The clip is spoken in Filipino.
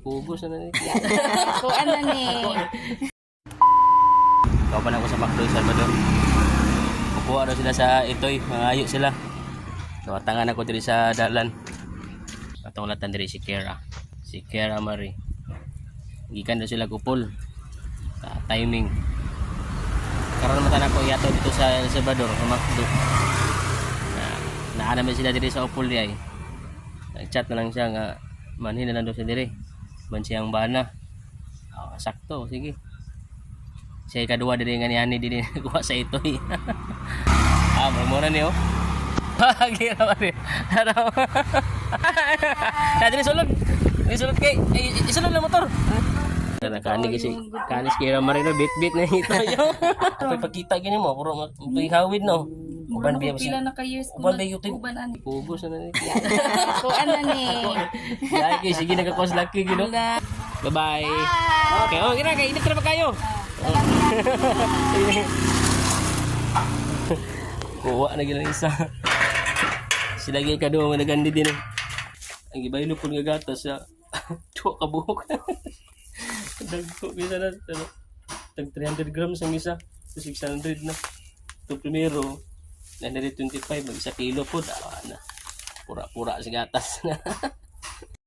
Pugos na ni. Kuan na ni. Kauban ako sa McDo Salvador. Kukuha daw sila sa itoy, mangayo sila. So atangan ako diri sa dalan. Atong latan diri si Kera. Si Kera Marie. Gikan daw sila kupol. Timing. Karon matan ako yato dito sa El Salvador, sa McDo. Naa naman sila diri sa upol di ay. Nag-chat na lang siya nga manhin na lang daw siya diri. Man siyang bana. Oh, sakto, sige. Siya kadua diri nga ni diri kuha sa itoy. Mura niyo. Gira pa rin. Diri sulod. Diri sulod kay isulod na motor. Kanis kira marino bit na ito yo. Pagkita gini mo puro hawid no. Uban biya Pila na kayo Uban biya utoy. uban ani. Pugos na ni. Kuan na ni. Lagi sige nagakos laki gino. Bye-bye. Okay, oh kira kay init na ba kayo? Kuha na gila isa. Sila gay kadua nga nagandi din. Ang ibaylo pud nga gatas sa tuwa ka buhok. Dagko bisa na tag 300 grams ang isa. 600 na. Ito primero 925 mag 1 kilo po na pura-pura sa gatas.